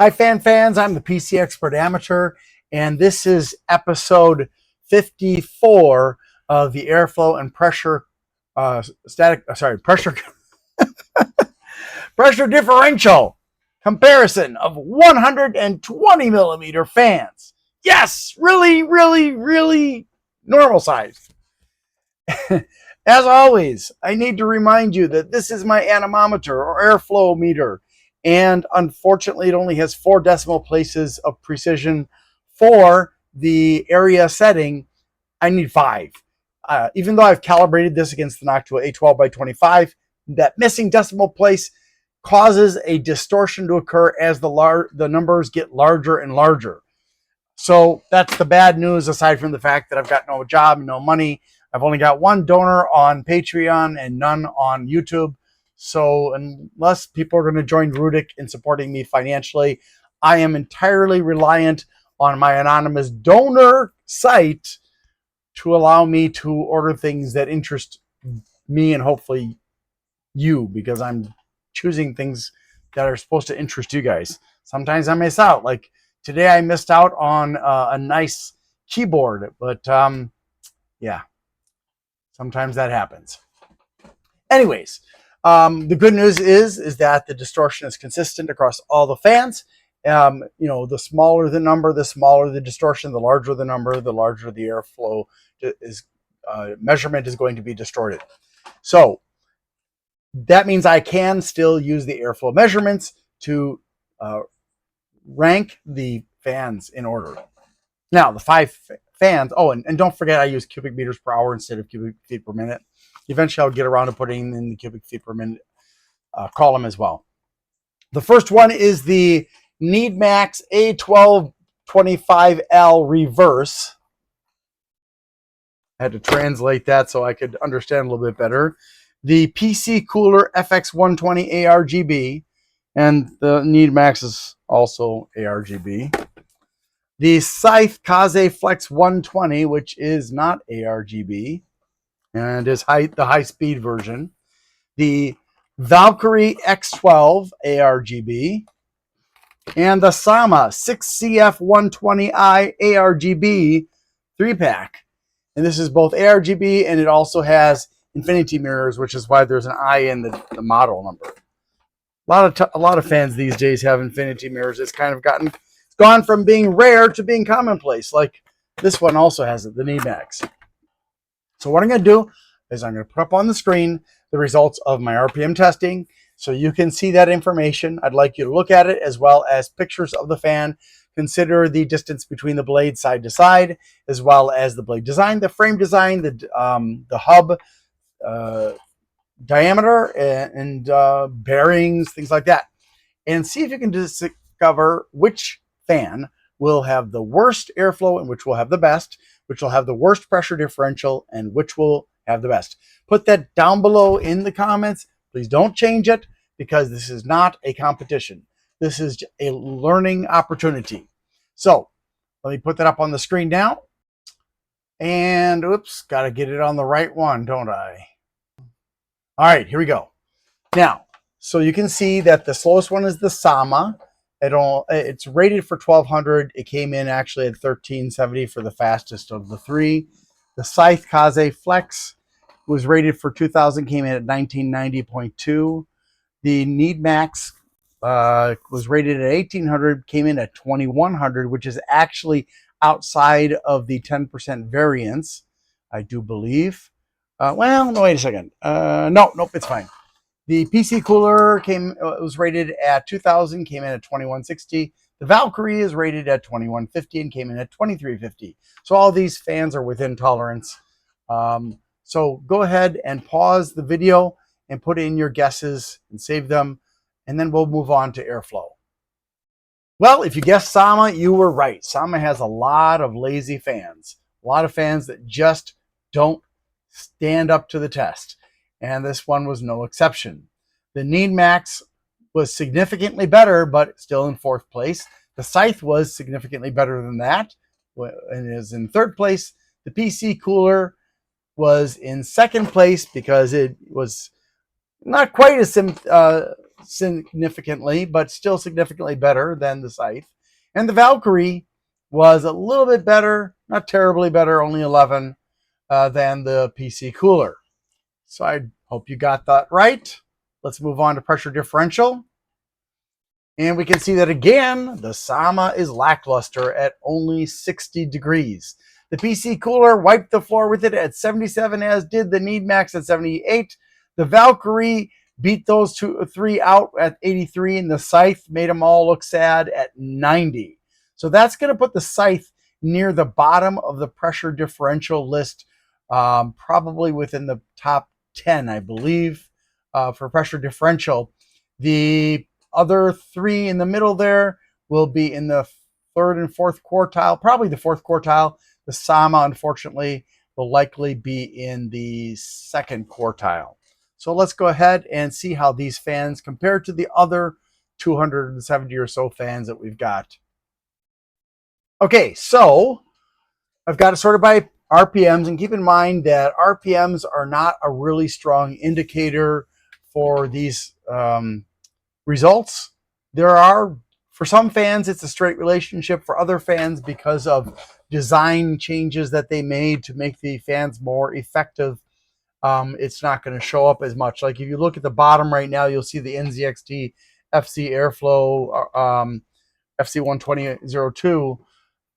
Hi, fans. I'm the PC Expert Amateur, and this is episode 54 of the airflow and pressure pressure pressure differential comparison of 120 millimeter fans. Yes, really normal size. As always, I need to remind you that this is my anemometer or airflow meter. And unfortunately, it only has 4 decimal places of precision for the area setting. I need 5. Even though I've calibrated this against the Noctua A12 by 25, that missing decimal place causes a distortion to occur as the numbers get larger and larger. So that's the bad news, aside from the fact that I've got no job, no money. I've only got 1 donor on Patreon and none on YouTube. So unless people are going to join Rudic in supporting me financially, I am entirely reliant on my anonymous donor site to allow me to order things that interest me and hopefully you, because I'm choosing things that are supposed to interest you guys. Sometimes I miss out. Like today I missed out on a nice keyboard, but yeah, sometimes that happens. Anyways, the good news is that the distortion is consistent across all the fans. The smaller the number, the smaller the distortion. The larger the number, the larger the airflow measurement is going to be distorted. So that means I can still use the airflow measurements to rank the fans in order. Now, the 5 fans, and don't forget I use cubic meters per hour instead of cubic feet per minute. Eventually, I'll get around to putting in the cubic feet per minute column as well. The first one is the NeedMax A1225L reverse. I had to translate that so I could understand a little bit better. The PcCooler FX120 ARGB, and the NeedMax is also ARGB. The Scythe KazeFlex 120, which is not ARGB, and is the high-speed version. The Valkyrie X12 ARGB, and the Sama 6CF120i ARGB 3-pack. And this is both ARGB, and it also has infinity mirrors, which is why there's an I in the model number. A lot of fans these days have infinity mirrors. It's gone from being rare to being commonplace. Like this one also has it, the NeedMax. So what I'm going to do is I'm going to put up on the screen the results of my RPM testing so you can see that information. I'd like you to look at it as well as pictures of the fan. Consider the distance between the blades side to side, as well as the blade design, the frame design, the hub diameter, and bearings, things like that. And see if you can discover which fan will have the worst airflow and which will have the best, which will have the worst pressure differential, and which will have the best. Put that down below in the comments. Please don't change it, because this is not a competition. This is a learning opportunity. So let me put that up on the screen now. And oops, got to get it on the right one, don't I? All right, here we go. Now, so you can see that the slowest one is the Sama. It's rated for 1200. It came in actually at 1370 for the fastest of the 3. The Scythe KazeFlex was rated for 2000, came in at 1990.2. The NeedMax was rated at 1800, came in at 2100, which is actually outside of the 10% variance, I do believe. Well, no, wait a second. Nope, it's fine. The PcCooler was rated at 2000, came in at 2160. The Valkyrie is rated at 2150 and came in at 2350. So all these fans are within tolerance. So go ahead and pause the video and put in your guesses and save them, and then we'll move on to airflow. Well, if you guessed Sama, you were right. Sama has a lot of lazy fans, a lot of fans that just don't stand up to the test, and this one was no exception. The NeedMax was significantly better, but still in 4th place. The Scythe was significantly better than that and is in 3rd place. The PcCooler was in 2nd place because it was not quite as significantly, but still significantly better than the Scythe. And the Valkyrie was a little bit better, not terribly better, only 11 than the PcCooler. So I hope you got that right. Let's move on to pressure differential. And we can see that again, the Sama is lackluster at only 60 degrees. The PcCooler wiped the floor with it at 77, as did the NeedMax at 78. The Valkyrie beat those three out at 83, and the Scythe made them all look sad at 90. So that's going to put the Scythe near the bottom of the pressure differential list, probably within the top 10, I believe, for pressure differential. The other three in the middle there will be in the third and fourth quartile, probably the fourth quartile. The Sama, unfortunately, will likely be in the second quartile. So let's go ahead and see how these fans compare to the other 270 or so fans that we've got. Okay, so I've got it sorted by RPMs, and keep in mind that RPMs are not a really strong indicator for these results. There are, for some fans, it's a straight relationship. For other fans, because of design changes that they made to make the fans more effective, it's not going to show up as much. Like if you look at the bottom right now, you'll see the NZXT FC Airflow FC12002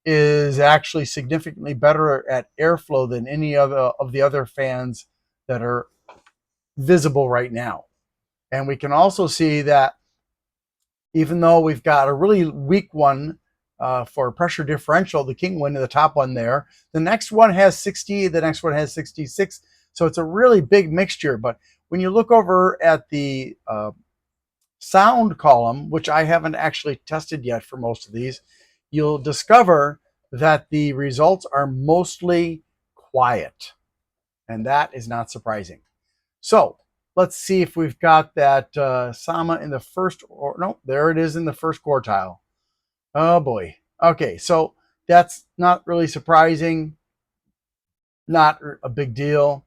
is actually significantly better at airflow than any of the other fans that are visible right now. And we can also see that even though we've got a really weak one for pressure differential, the King one, the top one there, the next one has 60, the next one has 66. So it's a really big mixture. But when you look over at the sound column, which I haven't actually tested yet for most of these, you'll discover that the results are mostly quiet. And that is not surprising. So let's see if we've got that Sama in the first, or no, there it is in the first quartile. Oh boy. Okay, so that's not really surprising. Not a big deal.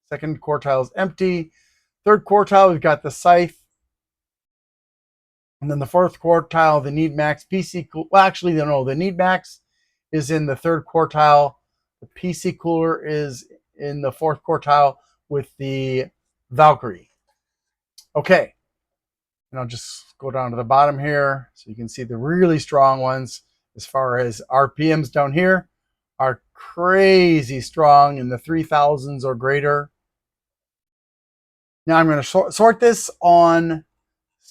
Second quartile is empty. Third quartile, we've got the Scythe. And then the fourth quartile, the NeedMax PcCooler. Well, actually, no, the NeedMax is in the third quartile. The PcCooler is in the fourth quartile with the Valkyrie. Okay. And I'll just go down to the bottom here so you can see the really strong ones as far as RPMs down here are crazy strong in the 3000s or greater. Now I'm going to sort this on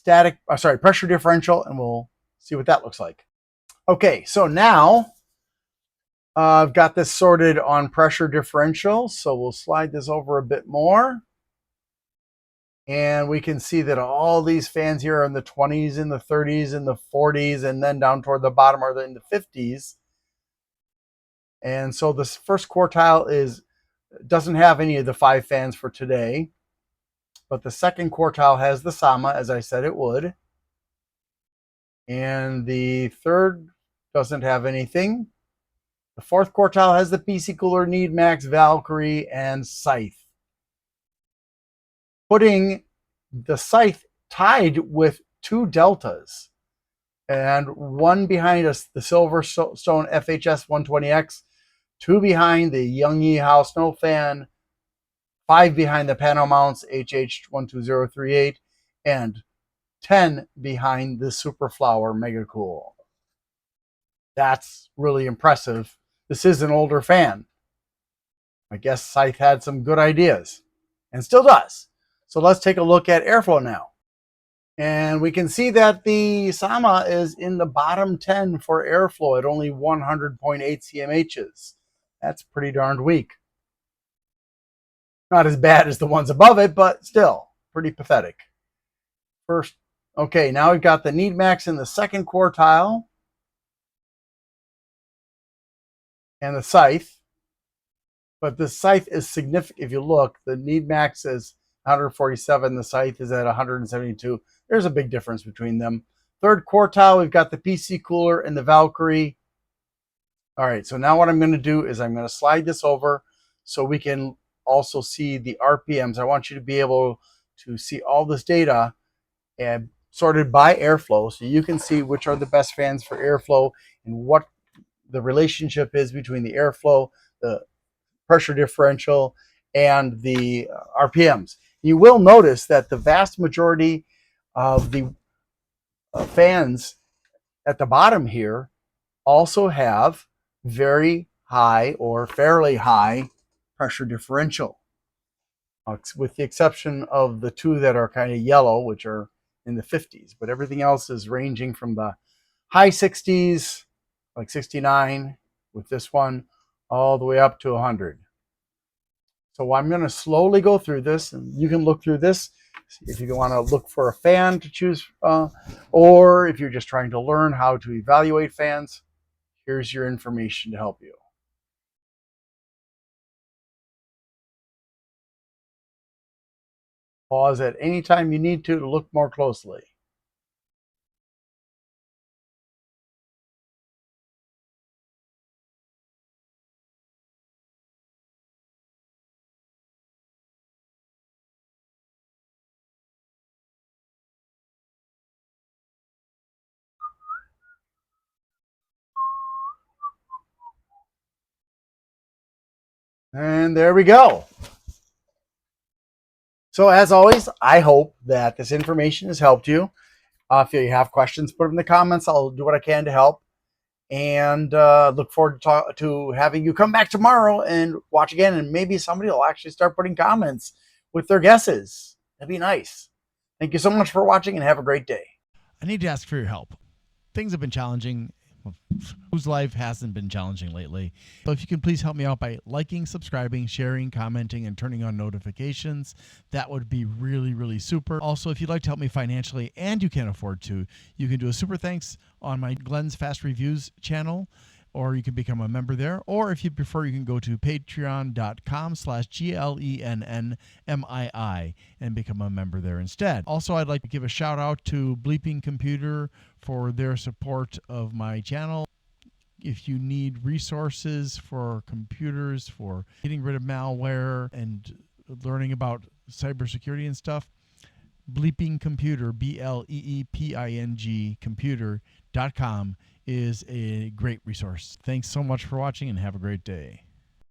pressure differential, and we'll see what that looks like. Okay, so now I've got this sorted on pressure differential, so we'll slide this over a bit more. And we can see that all these fans here are in the 20s, in the 30s, in the 40s, and then down toward the bottom are in the 50s. And so this first quartile doesn't have any of the 5 fans for today. But the second quartile has the Sama, as I said it would. And the third doesn't have anything. The fourth quartile has the PcCooler, NeedMax, Valkyrie, and Scythe, putting the Scythe tied with 2 deltas, and 1 behind us, the Silverstone FHS 120X, 2 behind the Young Yeehaw Snow Fan, 5 behind the Panomounts HH12038, and 10 behind the Superflower Mega Cool. That's really impressive. This is an older fan. I guess Scythe had some good ideas, and still does. So let's take a look at airflow now. And we can see that the Sama is in the bottom 10 for airflow at only 100.8 cmhs. That's pretty darned weak. Not as bad as the ones above it, but still pretty pathetic. Okay, now we've got the NeedMax in the second quartile and the Scythe. But the Scythe is significant. If you look, the NeedMax is 147, the Scythe is at 172. There's a big difference between them. Third quartile, we've got the PcCooler and the Valkyrie. All right, so now what I'm going to do is I'm going to slide this over so we can also see the RPMs. I want you to be able to see all this data and sorted by airflow, so you can see which are the best fans for airflow and what the relationship is between the airflow, the pressure differential, and the RPMs. You will notice that the vast majority of the fans at the bottom here also have very high or fairly high pressure differential, with the exception of the two that are kind of yellow, which are in the 50s. But everything else is ranging from the high 60s, like 69 with this one, all the way up to 100. So I'm going to slowly go through this, and you can look through this if you want to look for a fan to choose, or if you're just trying to learn how to evaluate fans, here's your information to help you. Pause at any time you need to look more closely. And there we go. So as always, I hope that this information has helped you. If you have questions, put them in the comments. I'll do what I can to help. And look forward to having you come back tomorrow and watch again. And maybe somebody will actually start putting comments with their guesses. That'd be nice. Thank you so much for watching, and have a great day. I need to ask for your help. Things have been challenging. Whose life hasn't been challenging lately? So if you can please help me out by liking, subscribing, sharing, commenting, and turning on notifications, that would be really, really super. Also, if you'd like to help me financially and you can't afford to, you can do a super thanks on my Glenn's Fast Reviews channel, or you can become a member there. Or if you prefer, you can go to patreon.com/GLENNMII and become a member there instead. Also, I'd like to give a shout out to Bleeping Computer for their support of my channel. If you need resources for computers, for getting rid of malware and learning about cybersecurity and stuff, Bleeping Computer, BLEEPING computer.com is a great resource. Thanks so much for watching, and have a great day.